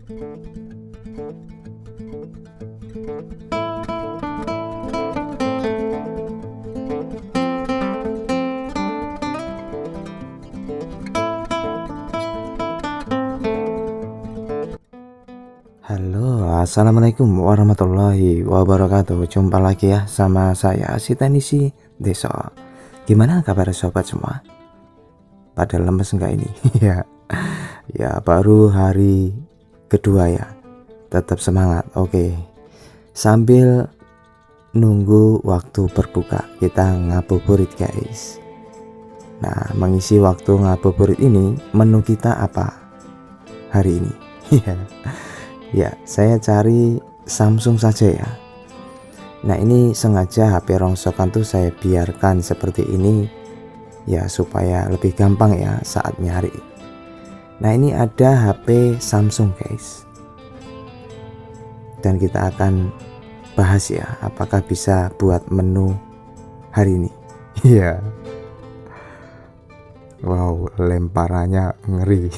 Halo, assalamualaikum warahmatullahi wabarakatuh. Jumpa lagi ya sama saya si Teknisi Desa. Gimana kabar sobat semua? Pada lemes enggak ini? Ya baru hari kedua ya. Tetap semangat. Oke. Sambil nunggu waktu berbuka, kita ngabuburit guys. Nah, mengisi waktu ngabuburit ini, menu kita apa hari ini? Ya, saya cari Samsung saja ya. Nah, ini sengaja HP rongsokan tuh saya biarkan seperti ini ya, supaya lebih gampang ya saat nyari. Nah, ini ada HP Samsung guys, dan kita akan bahas ya apakah bisa buat menu hari ini. Iya. Wow, lemparannya ngeri.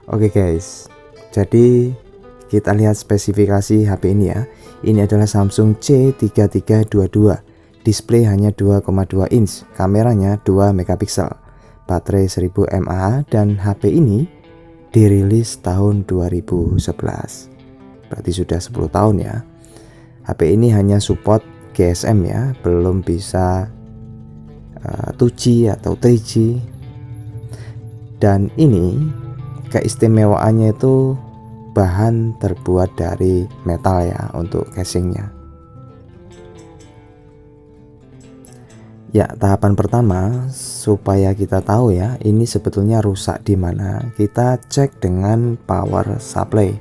Oke guys, jadi kita lihat spesifikasi HP ini ya. Ini adalah Samsung C3322. Display hanya 2,2 inch, kameranya 2 megapiksel, baterai 1000 mAh, dan HP ini dirilis tahun 2011. Berarti sudah 10 tahun ya. HP ini hanya support GSM ya, belum bisa 2G atau 3G. Dan ini keistimewaannya itu bahan terbuat dari metal ya untuk casingnya. Ya, tahapan pertama supaya kita tahu ya ini sebetulnya rusak di mana, kita cek dengan power supply.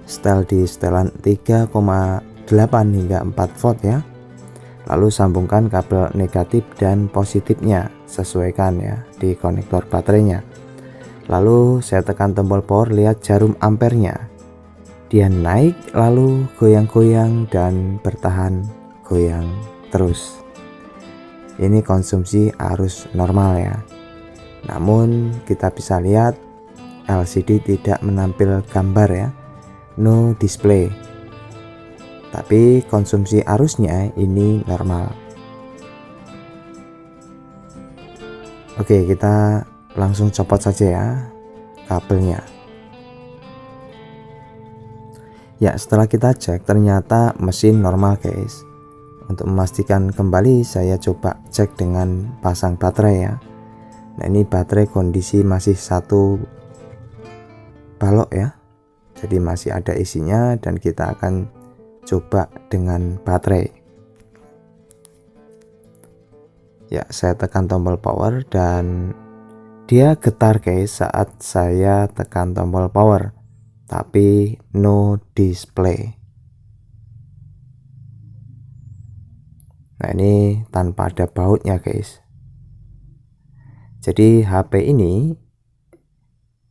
Setel di setelan 3,8 hingga 4 volt ya. Lalu sambungkan kabel negatif dan positifnya, sesuaikan ya di konektor baterainya. Lalu saya tekan tombol power, lihat jarum ampernya. Dia naik lalu goyang-goyang dan bertahan goyang terus. Ini konsumsi arus normal ya. Namun kita bisa lihat LCD tidak menampil gambar ya, no display. Tapi konsumsi arusnya ini normal. Oke, kita langsung copot saja ya kabelnya. Ya, setelah kita cek ternyata mesin normal guys. Untuk memastikan kembali saya coba cek dengan pasang baterai ya. Nah, ini baterai kondisi masih satu balok ya, jadi masih ada isinya, dan kita akan coba dengan baterai. Ya, saya tekan tombol power dan dia getar guys saat saya tekan tombol power, tapi no display. Nah, ini tanpa ada bautnya guys. Jadi HP ini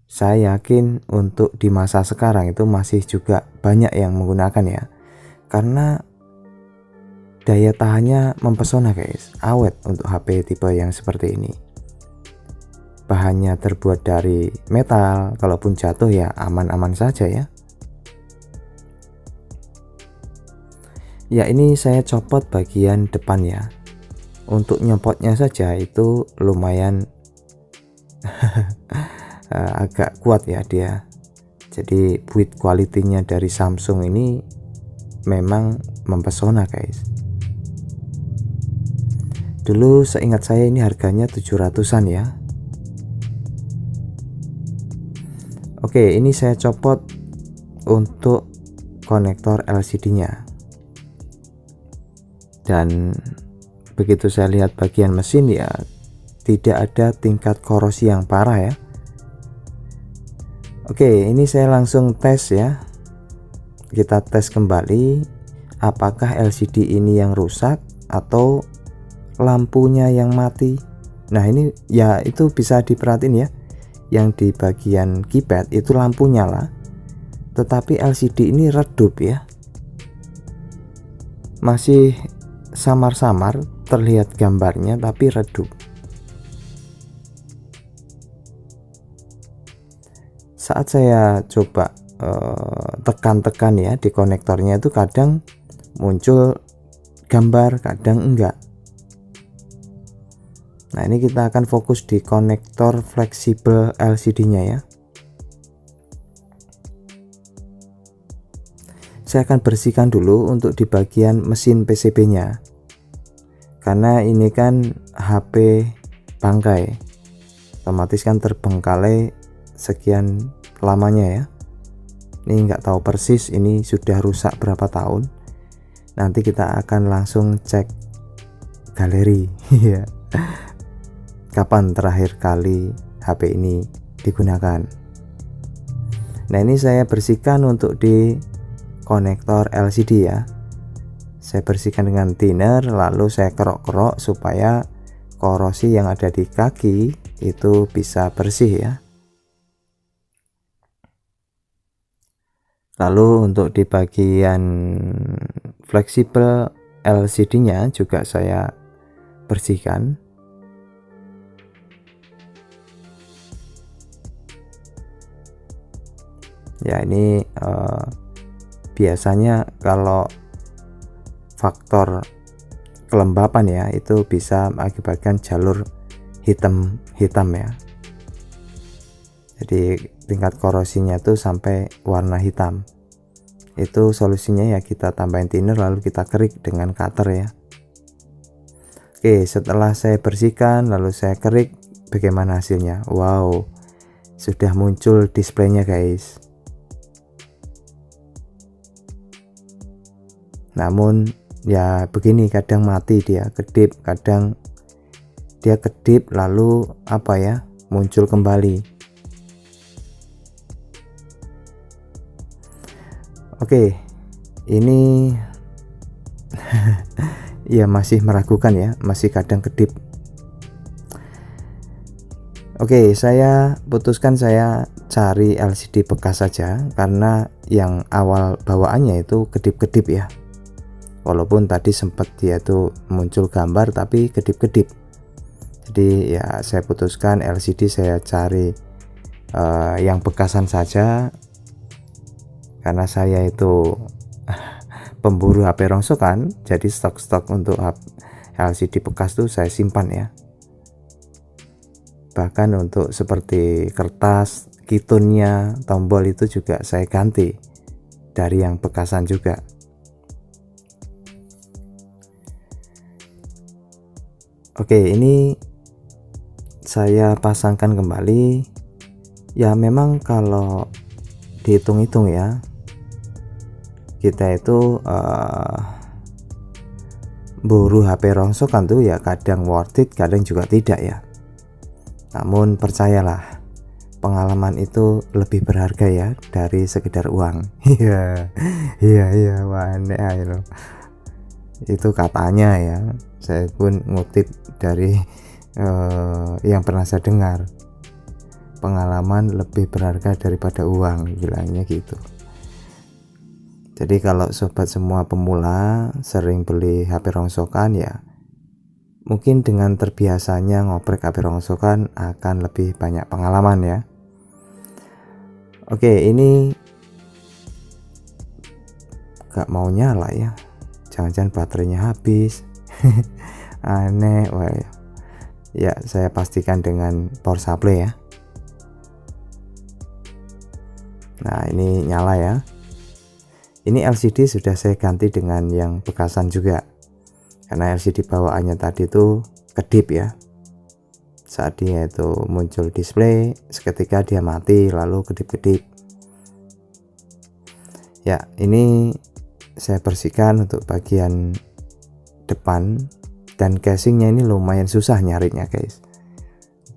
saya yakin untuk di masa sekarang itu masih juga banyak yang menggunakan ya, karena daya tahannya mempesona guys, awet untuk HP tipe yang seperti ini. Bahannya terbuat dari metal, kalaupun jatuh ya aman-aman saja ya. Ya, ini saya copot bagian depan ya. Untuk nyopotnya saja itu lumayan agak kuat ya dia. Jadi build quality-nya dari Samsung ini memang mempesona guys. Dulu seingat saya ini harganya 700-an ya. Oke, ini saya copot untuk konektor LCD-nya. Dan begitu saya lihat bagian mesin ya, tidak ada tingkat korosi yang parah ya. Oke, ini saya langsung tes ya. Kita tes kembali apakah LCD ini yang rusak atau lampunya yang mati. Nah, ini ya itu bisa diperhatiin ya, yang di bagian keypad itu lampu nyala, tetapi LCD ini redup ya, masih samar-samar terlihat gambarnya tapi redup. saat saya coba tekan-tekan ya di konektornya itu kadang muncul gambar, kadang enggak. Nah, ini kita akan fokus di konektor fleksibel LCD-nya ya. Saya akan bersihkan dulu untuk di bagian mesin PCB-nya. Karena ini kan HP bangkai, otomatis kan terbengkalai sekian lamanya ya. Ini nggak tahu persis ini sudah rusak berapa tahun. Nanti kita akan langsung cek galeri ya. Kapan terakhir kali HP ini digunakan. Nah, ini saya bersihkan untuk di konektor LCD ya. Saya bersihkan dengan thinner, lalu saya kerok-kerok supaya korosi yang ada di kaki itu bisa bersih ya. Lalu untuk di bagian fleksibel LCD-nya juga saya bersihkan. Ya, ini biasanya kalau faktor kelembapan ya itu bisa mengakibatkan jalur hitam ya. Jadi tingkat korosinya tuh sampai warna hitam. Itu solusinya ya kita tambahin thinner lalu kita kerik dengan cutter ya. Oke, setelah saya bersihkan lalu saya kerik, bagaimana hasilnya? Wow, sudah muncul displaynya guys. Namun ya begini, kadang mati dia, kedip, kadang dia kedip lalu apa ya, muncul kembali. Oke, ini ya masih meragukan ya, masih kadang kedip. Oke, saya putuskan saya cari LCD bekas saja karena yang awal bawaannya itu kedip-kedip ya. Walaupun tadi sempat dia tuh muncul gambar tapi kedip-kedip. Jadi ya saya putuskan LCD saya cari yang bekasan saja. Karena saya itu pemburu HP rongsokan, jadi stok-stok untuk LCD bekas tuh saya simpan ya. Bahkan untuk seperti kertas, kitunnya, tombol itu juga saya ganti dari yang bekasan juga. Oke, ini saya pasangkan kembali. Ya memang kalau dihitung-hitung ya, kita itu buru HP rongsokan tuh ya kadang worth it, kadang juga tidak ya. Namun percayalah, pengalaman itu lebih berharga ya dari sekedar uang. Iya, wah aneh loh. Itu katanya ya, saya pun ngutip dari yang pernah saya dengar, pengalaman lebih berharga daripada uang, bilangnya gitu. Jadi kalau sobat semua pemula sering beli HP rongsokan ya, mungkin dengan terbiasanya ngoprek HP rongsokan akan lebih banyak pengalaman ya. Oke, ini gak mau nyala ya, jangan-jangan baterainya habis. Aneh, wah ya. Saya pastikan dengan power supply ya. Nah, ini nyala ya. Ini LCD sudah saya ganti dengan yang bekasan juga, karena LCD bawaannya tadi itu kedip ya. Saat dia itu muncul display, seketika dia mati lalu kedip-kedip. Ya, ini saya bersihkan untuk bagian depan, dan casingnya ini lumayan susah nyarinya guys.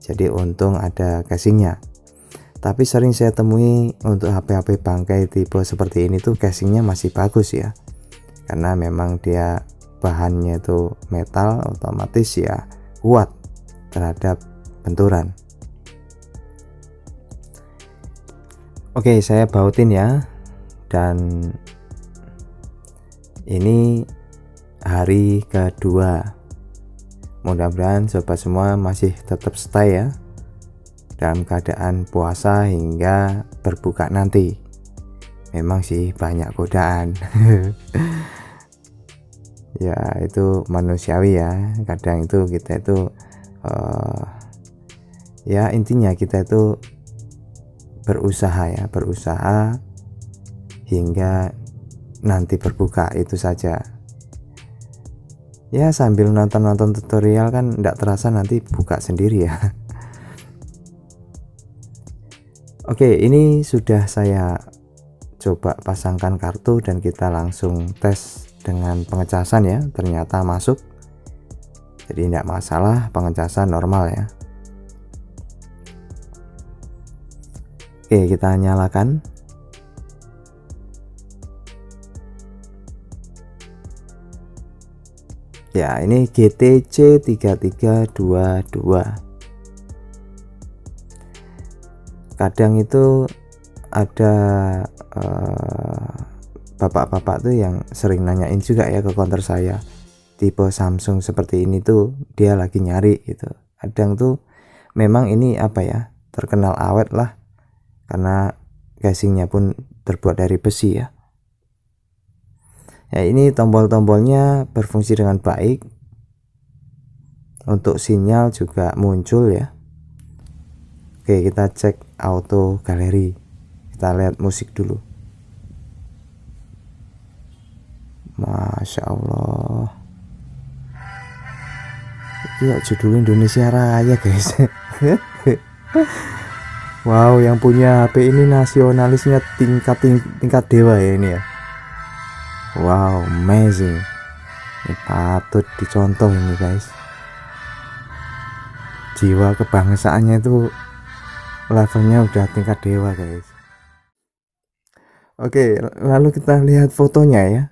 Jadi untung ada casingnya. Tapi sering saya temui untuk HP-HP bangkai tipe seperti ini tuh casingnya masih bagus ya, karena memang dia bahannya itu metal, otomatis ya kuat terhadap benturan. Oke, saya bautin ya. Dan ini hari kedua, mudah-mudahan sobat semua masih tetap stay ya dalam keadaan puasa hingga berbuka nanti. Memang sih banyak godaan. Ya itu manusiawi ya, kadang itu kita itu ya intinya kita itu berusaha hingga nanti berbuka, itu saja ya. Sambil nonton tutorial kan enggak terasa nanti buka sendiri ya. Oke, ini sudah saya coba pasangkan kartu dan kita langsung tes dengan pengecasan ya, ternyata masuk. Jadi tidak masalah, pengecasan normal ya. Oke, kita nyalakan. Ya, ini GTC 3322. Kadang itu ada bapak-bapak tuh yang sering nanyain juga ya ke counter saya, tipe Samsung seperti ini tuh dia lagi nyari gitu. Kadang tuh memang ini apa ya, terkenal awet lah, karena casingnya pun terbuat dari besi ya. Ya ini tombol-tombolnya berfungsi dengan baik, untuk sinyal juga muncul ya. Oke, kita cek auto galeri, kita lihat musik dulu. Masya Allah, ini judul Indonesia Raya guys. Wow, yang punya HP ini nasionalisnya tingkat dewa ya ini ya. Wow, amazing, ini patut dicontoh ini guys. Jiwa kebangsaannya itu levelnya udah tingkat dewa guys. Oke, lalu kita lihat fotonya ya.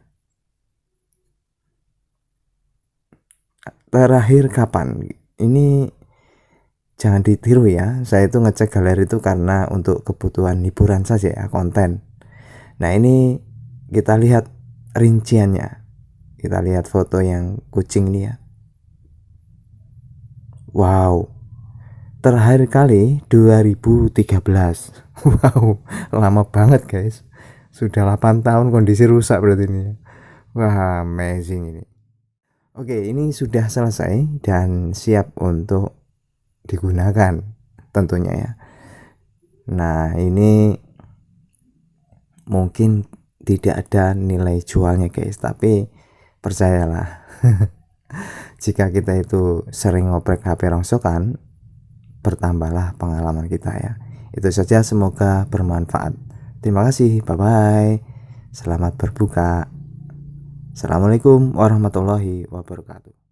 Terakhir kapan? Ini jangan ditiru ya, saya itu ngecek galeri itu karena untuk kebutuhan hiburan saja ya, konten. Nah ini kita lihat rinciannya, kita lihat foto yang kucing ini ya. Wow, terakhir kali 2013. Wow, lama banget guys, sudah 8 tahun kondisi rusak berarti ini. Wah, amazing ini. Oke, ini sudah selesai dan siap untuk digunakan tentunya ya. Nah ini mungkin tidak ada nilai jualnya guys, tapi percayalah jika kita itu sering ngoprek HP rongsokan, bertambahlah pengalaman kita ya. Itu saja, semoga bermanfaat. Terima kasih, bye bye, selamat berbuka. Assalamualaikum warahmatullahi wabarakatuh.